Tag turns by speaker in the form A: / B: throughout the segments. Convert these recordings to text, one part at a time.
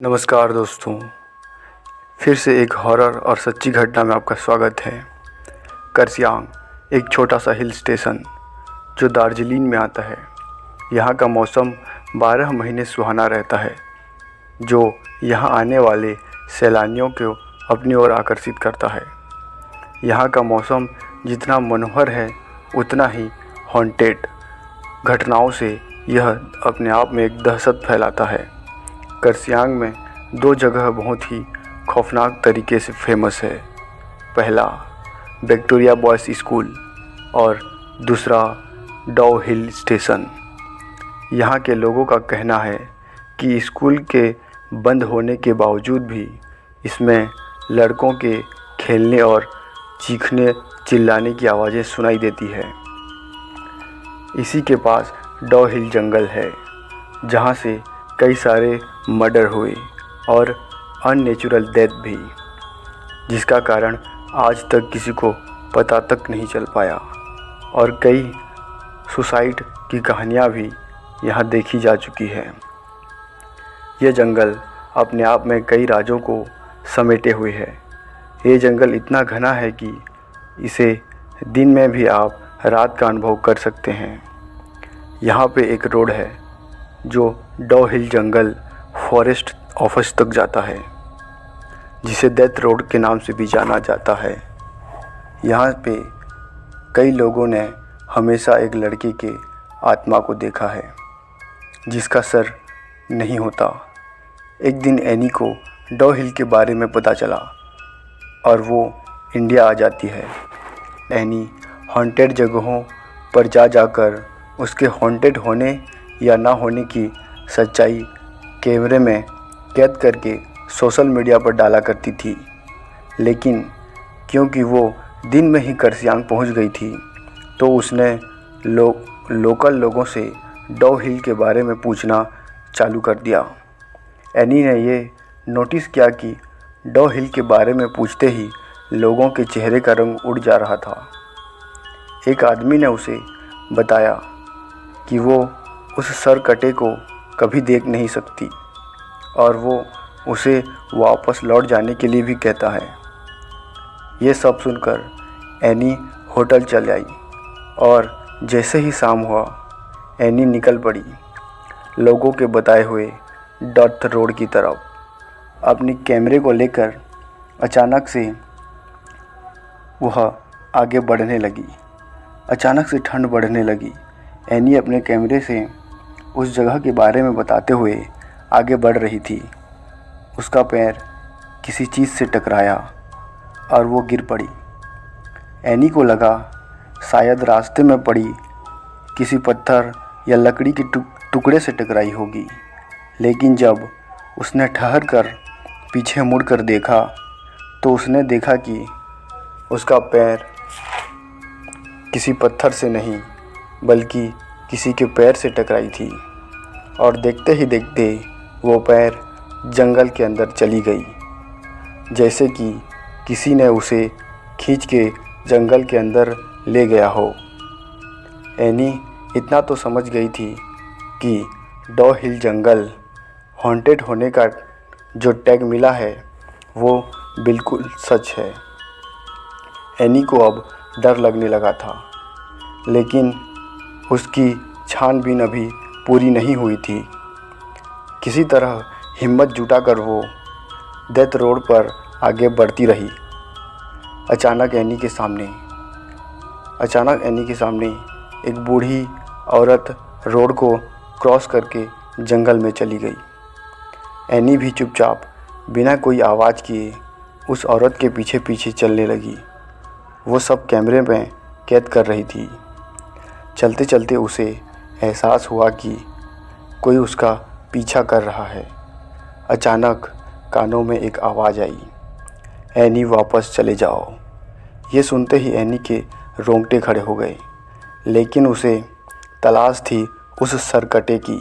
A: नमस्कार दोस्तों, फिर से एक हॉरर और सच्ची घटना में आपका स्वागत है। कर्सियांग एक छोटा सा हिल स्टेशन जो दार्जिलिंग में आता है। यहाँ का मौसम 12 महीने सुहाना रहता है, जो यहाँ आने वाले सैलानियों को अपनी ओर आकर्षित करता है। यहाँ का मौसम जितना मनोहर है उतना ही हॉन्टेड घटनाओं से यह अपने आप में एक दहशत फैलाता है। कर्सियांग में दो जगह बहुत ही खौफनाक तरीके से फेमस है। पहला विक्टोरिया बॉयज़ स्कूल और दूसरा डौ हिल स्टेशन। यहाँ के लोगों का कहना है कि स्कूल के बंद होने के बावजूद भी इसमें लड़कों के खेलने और चीखने चिल्लाने की आवाज़ें सुनाई देती है। इसी के पास डौ हिल जंगल है, जहाँ से कई सारे मर्डर हुए और अननेचुरल डेथ भी, जिसका कारण आज तक किसी को पता तक नहीं चल पाया। और कई सुसाइड की कहानियाँ भी यहाँ देखी जा चुकी है। यह जंगल अपने आप में कई राजों को समेटे हुए है। ये जंगल इतना घना है कि इसे दिन में भी आप रात का अनुभव कर सकते हैं। यहाँ पे एक रोड है जो डौ हिल जंगल फॉरेस्ट ऑफिस तक जाता है, जिसे डेथ रोड के नाम से भी जाना जाता है। यहाँ पे कई लोगों ने हमेशा एक लड़के के आत्मा को देखा है जिसका सर नहीं होता। एक दिन एनी को डौ हिल के बारे में पता चला और वो इंडिया आ जाती है। एनी हॉन्टेड जगहों पर जाकर उसके हॉन्टेड होने या ना होने की सच्चाई कैमरे में कैद करके सोशल मीडिया पर डाला करती थी। लेकिन क्योंकि वो दिन में ही कर्सियांग पहुंच गई थी, तो उसने लोकल लोगों से डौ हिल के बारे में पूछना चालू कर दिया। एनी ने ये नोटिस किया कि डौ हिल के बारे में पूछते ही लोगों के चेहरे का रंग उड़ जा रहा था। एक आदमी ने उसे बताया कि वो उस सरकटे को कभी देख नहीं सकती और वो उसे वापस लौट जाने के लिए भी कहता है। ये सब सुनकर एनी होटल चल आई और जैसे ही शाम हुआ, एनी निकल पड़ी लोगों के बताए हुए डेथ रोड की तरफ। अपनी कैमरे को लेकर अचानक से वह आगे बढ़ने लगी। अचानक से ठंड बढ़ने लगी। एनी अपने कैमरे से उस जगह के बारे में बताते हुए आगे बढ़ रही थी। उसका पैर किसी चीज़ से टकराया और वो गिर पड़ी। एनी को लगा शायद रास्ते में पड़ी किसी पत्थर या लकड़ी के टुकड़े से टकराई होगी। लेकिन जब उसने ठहर कर पीछे मुड़कर देखा, तो उसने देखा कि उसका पैर किसी पत्थर से नहीं बल्कि किसी के पैर से टकराई थी। और देखते ही देखते वो पैर जंगल के अंदर चली गई, जैसे कि किसी ने उसे खींच के जंगल के अंदर ले गया हो। एनी इतना तो समझ गई थी कि डौ हिल जंगल हॉन्टेड होने का जो टैग मिला है वो बिल्कुल सच है। एनी को अब डर लगने लगा था, लेकिन उसकी छानबीन अभी पूरी नहीं हुई थी। किसी तरह हिम्मत जुटाकर वो डेथ रोड पर आगे बढ़ती रही। अचानक एनी के सामने एक बूढ़ी औरत रोड को क्रॉस करके जंगल में चली गई। एनी भी चुपचाप बिना कोई आवाज़ किए उस औरत के पीछे पीछे चलने लगी। वो सब कैमरे में कैद कर रही थी। चलते चलते उसे एहसास हुआ कि कोई उसका पीछा कर रहा है। अचानक कानों में एक आवाज़ आई, एनी वापस चले जाओ। ये सुनते ही एनी के रोंगटे खड़े हो गए, लेकिन उसे तलाश थी उस सरकटे की।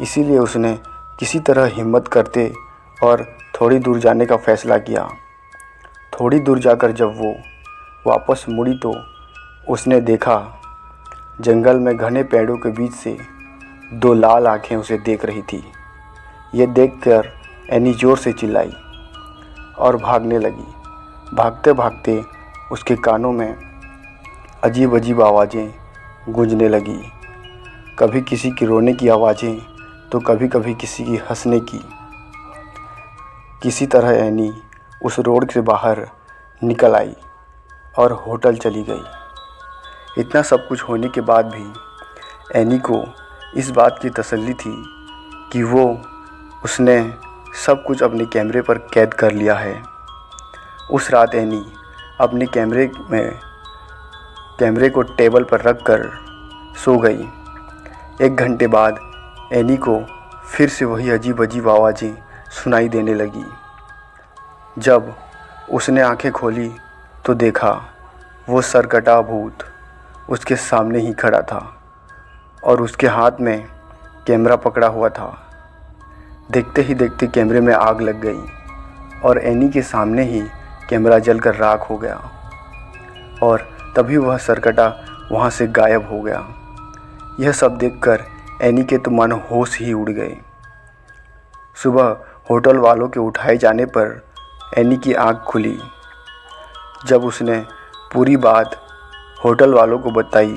A: इसीलिए उसने किसी तरह हिम्मत करते और थोड़ी दूर जाने का फ़ैसला किया। थोड़ी दूर जाकर जब वो वापस मुड़ी, तो उसने देखा जंगल में घने पेड़ों के बीच से दो लाल आँखें उसे देख रही थी। ये देखकर एनी ज़ोर से चिल्लाई और भागने लगी। भागते भागते उसके कानों में अजीब अजीब आवाज़ें गूंजने लगी। कभी किसी की रोने की आवाज़ें तो कभी कभी किसी की हंसने की। किसी तरह एनी उस रोड से बाहर निकल आई और होटल चली गई। इतना सब कुछ होने के बाद भी एनी को इस बात की तसल्ली थी कि उसने सब कुछ अपने कैमरे पर कैद कर लिया है। उस रात एनी अपने कैमरे को टेबल पर रख कर सो गई। 1 घंटे बाद एनी को फिर से वही अजीब अजीब आवाज़ें सुनाई देने लगी। जब उसने आंखें खोली तो देखा वो सरकटा भूत उसके सामने ही खड़ा था और उसके हाथ में कैमरा पकड़ा हुआ था। देखते ही देखते कैमरे में आग लग गई और एनी के सामने ही कैमरा जलकर राख हो गया और तभी वह सरकटा वहाँ से गायब हो गया। यह सब देखकर एनी के तो मानो होश ही उड़ गए। सुबह होटल वालों के उठाए जाने पर एनी की आँख खुली। जब उसने पूरी बात होटल वालों को बताई,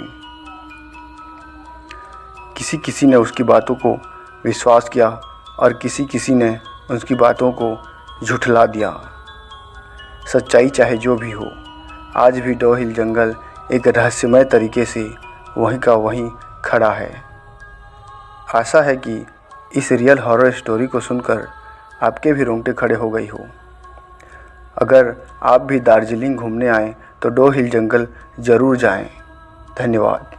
A: किसी किसी ने उसकी बातों को विश्वास किया और किसी किसी ने उसकी बातों को झुठला दिया। सच्चाई चाहे जो भी हो, आज भी डो हिल जंगल एक रहस्यमय तरीके से वहीं का वहीं खड़ा है। आशा है कि इस रियल हॉरर स्टोरी को सुनकर आपके भी रोंगटे खड़े हो गई हो। अगर आप भी दार्जिलिंग घूमने आएँ तो डो हिल जंगल ज़रूर जाएं। धन्यवाद।